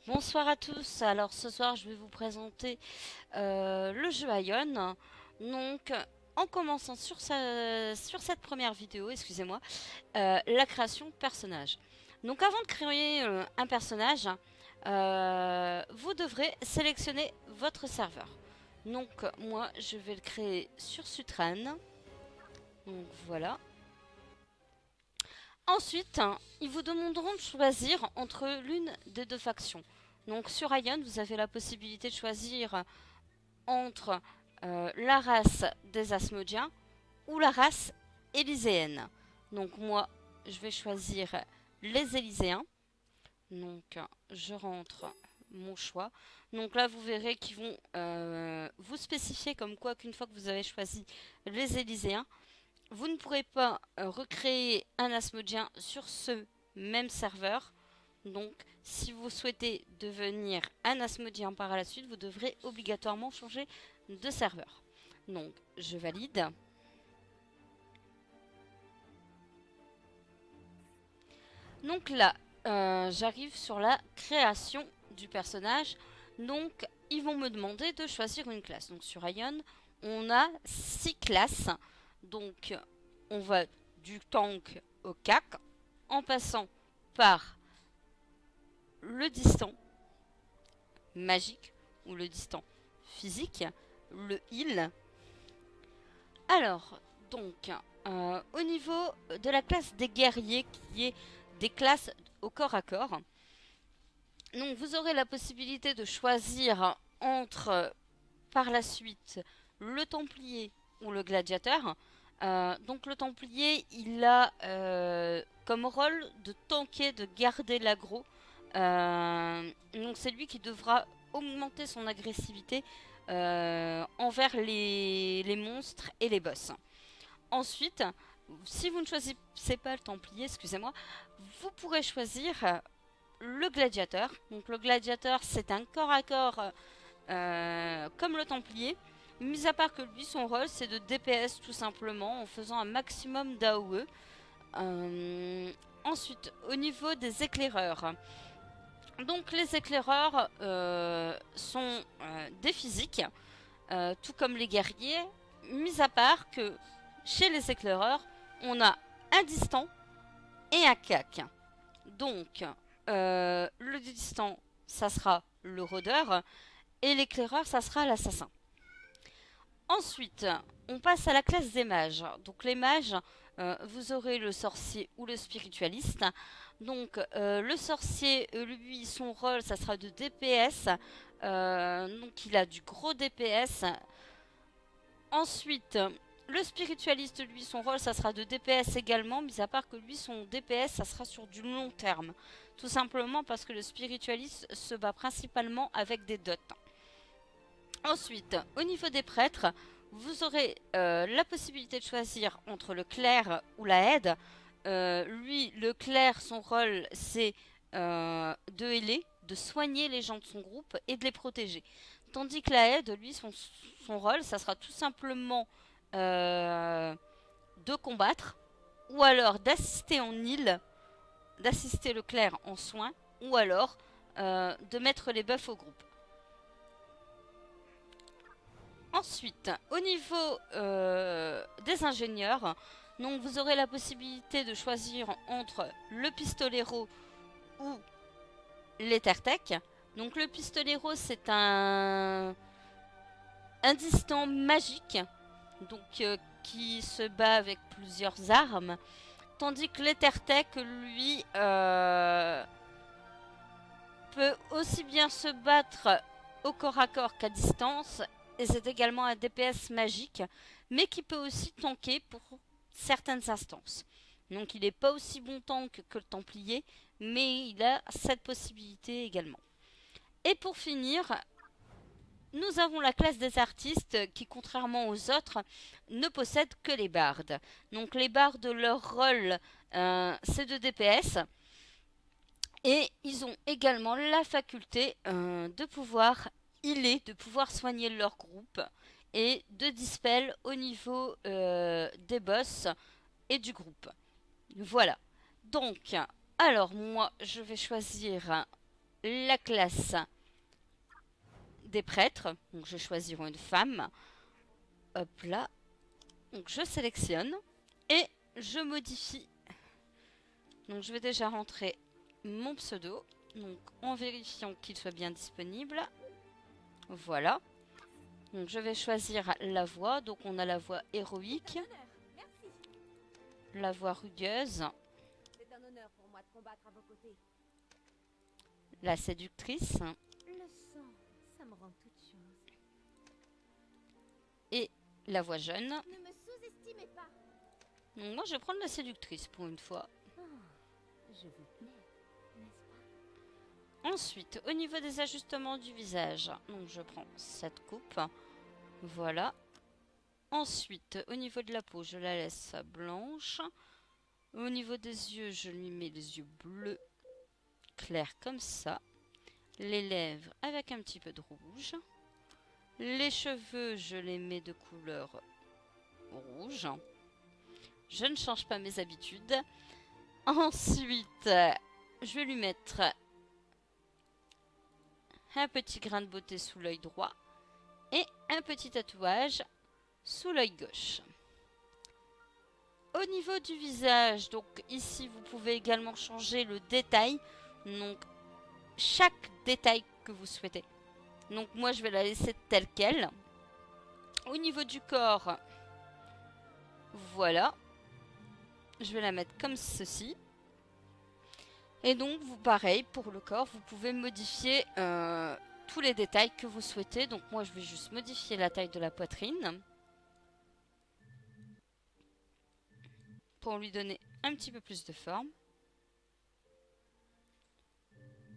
Bonsoir à tous. Alors ce soir, je vais vous présenter le jeu Ion. Donc, en commençant sur cette première vidéo, excusez-moi, la création de personnage. Donc, avant de créer un personnage, vous devrez sélectionner votre serveur. Donc, moi, je vais le créer sur Sutran. Donc, voilà. Ensuite, ils vous demanderont de choisir entre l'une des deux factions. Donc sur Ion, vous avez la possibilité de choisir entre la race des Asmodiens ou la race élyséenne. Donc moi, je vais choisir les Élyséens. Donc je rentre mon choix. Donc là, vous verrez qu'ils vont vous spécifier comme quoi qu'une fois que vous avez choisi les Élyséens, vous ne pourrez pas recréer un Asmodien sur ce même serveur. Donc, si vous souhaitez devenir un Asmodien par la suite, vous devrez obligatoirement changer de serveur. Donc, je valide. Donc là, j'arrive sur la création du personnage. Donc, ils vont me demander de choisir une classe. Donc, sur Ion, on a 6 classes. Donc, on va du tank au cac, en passant par le distant magique ou le distant physique, le heal. Alors, donc, au niveau de la classe des guerriers, qui est des classes au corps à corps, donc vous aurez la possibilité de choisir entre, par la suite, le templier ou le gladiateur. Donc le templier, il a comme rôle de tanker, de garder l'aggro. Donc c'est lui qui devra augmenter son agressivité envers les monstres et les boss. Ensuite, si vous ne choisissez pas le templier, excusez-moi, vous pourrez choisir le gladiateur. Donc le gladiateur, c'est un corps à corps comme le templier. Mis à part que lui, son rôle, c'est de DPS tout simplement en faisant un maximum d'AOE. Ensuite, au niveau des éclaireurs. Donc les éclaireurs sont des physiques, tout comme les guerriers, mis à part que chez les éclaireurs, on a un distant et un cac. Donc, le distant, ça sera le rôdeur, et l'éclaireur, ça sera l'assassin. Ensuite, on passe à la classe des mages. Donc les mages, vous aurez le sorcier ou le spiritualiste. Donc le sorcier, lui, son rôle, ça sera de DPS. Donc il a du gros DPS. Ensuite, le spiritualiste, lui, son rôle, ça sera de DPS également, mis à part que lui, son DPS, ça sera sur du long terme. Tout simplement parce que le spiritualiste se bat principalement avec des dots. Ensuite, au niveau des prêtres, vous aurez la possibilité de choisir entre le clerc ou la aide. Lui, le clerc, son rôle, c'est de healer, de soigner les gens de son groupe et de les protéger. Tandis que la aide, lui, son rôle, ça sera tout simplement de combattre ou alors d'assister en heal, d'assister le clerc en soins ou alors de mettre les buffs au groupe. Ensuite, au niveau des ingénieurs, donc vous aurez la possibilité de choisir entre le pistolero ou l'Ethertech. Donc le pistolero, c'est un distant magique, donc qui se bat avec plusieurs armes, tandis que l'Ethertech, lui, peut aussi bien se battre au corps à corps qu'à distance, et c'est également un DPS magique, mais qui peut aussi tanker pour certaines instances. Donc il n'est pas aussi bon tank que le Templier, mais il a cette possibilité également. Et pour finir, nous avons la classe des artistes qui, contrairement aux autres, ne possèdent que les bardes. Donc les bardes, leur rôle, c'est de DPS. Et ils ont également la faculté de pouvoir healer, de pouvoir soigner leur groupe et de dispel au niveau des boss et du groupe. Voilà. Donc, alors moi, je vais choisir la classe des prêtres. Donc je choisirai une femme. Hop là. Donc je sélectionne et je modifie. Donc je vais déjà rentrer mon pseudo. Donc en vérifiant qu'il soit bien disponible. Voilà. Donc je vais choisir la voix. Donc on a la voix héroïque. La voix rugueuse. C'est un honneur pour moi de combattre à vos côtés. La séductrice. Le sang, ça me rend toute chose. Et la voix jeune. Ne me sous-estimez pas. Donc moi je vais prendre la séductrice pour une fois. Oh, je vous plais, n'est-ce pas? Ensuite, au niveau des ajustements du visage, donc je prends cette coupe. Voilà. Ensuite, au niveau de la peau, je la laisse blanche. Au niveau des yeux, je lui mets les yeux bleus clairs comme ça. Les lèvres avec un petit peu de rouge. Les cheveux, je les mets de couleur rouge. Je ne change pas mes habitudes. Ensuite, je vais lui mettre un petit grain de beauté sous l'œil droit et un petit tatouage sous l'œil gauche. Au niveau du visage, donc ici vous pouvez également changer le détail, donc chaque détail que vous souhaitez. Donc moi je vais la laisser telle quelle. Au niveau du corps, voilà, je vais la mettre comme ceci. Et donc, vous, pareil, pour le corps, vous pouvez modifier tous les détails que vous souhaitez. Donc, moi, je vais juste modifier la taille de la poitrine. Pour lui donner un petit peu plus de forme.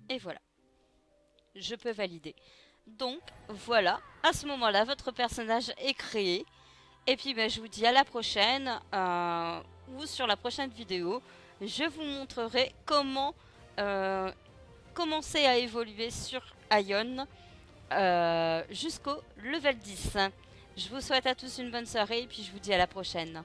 Et voilà. Je peux valider. Donc, voilà. À ce moment-là, votre personnage est créé. Et puis, ben, je vous dis à la prochaine. Ou sur la prochaine vidéo. Je vous montrerai comment commencer à évoluer sur Aion jusqu'au level 10. Je vous souhaite à tous une bonne soirée et puis je vous dis à la prochaine.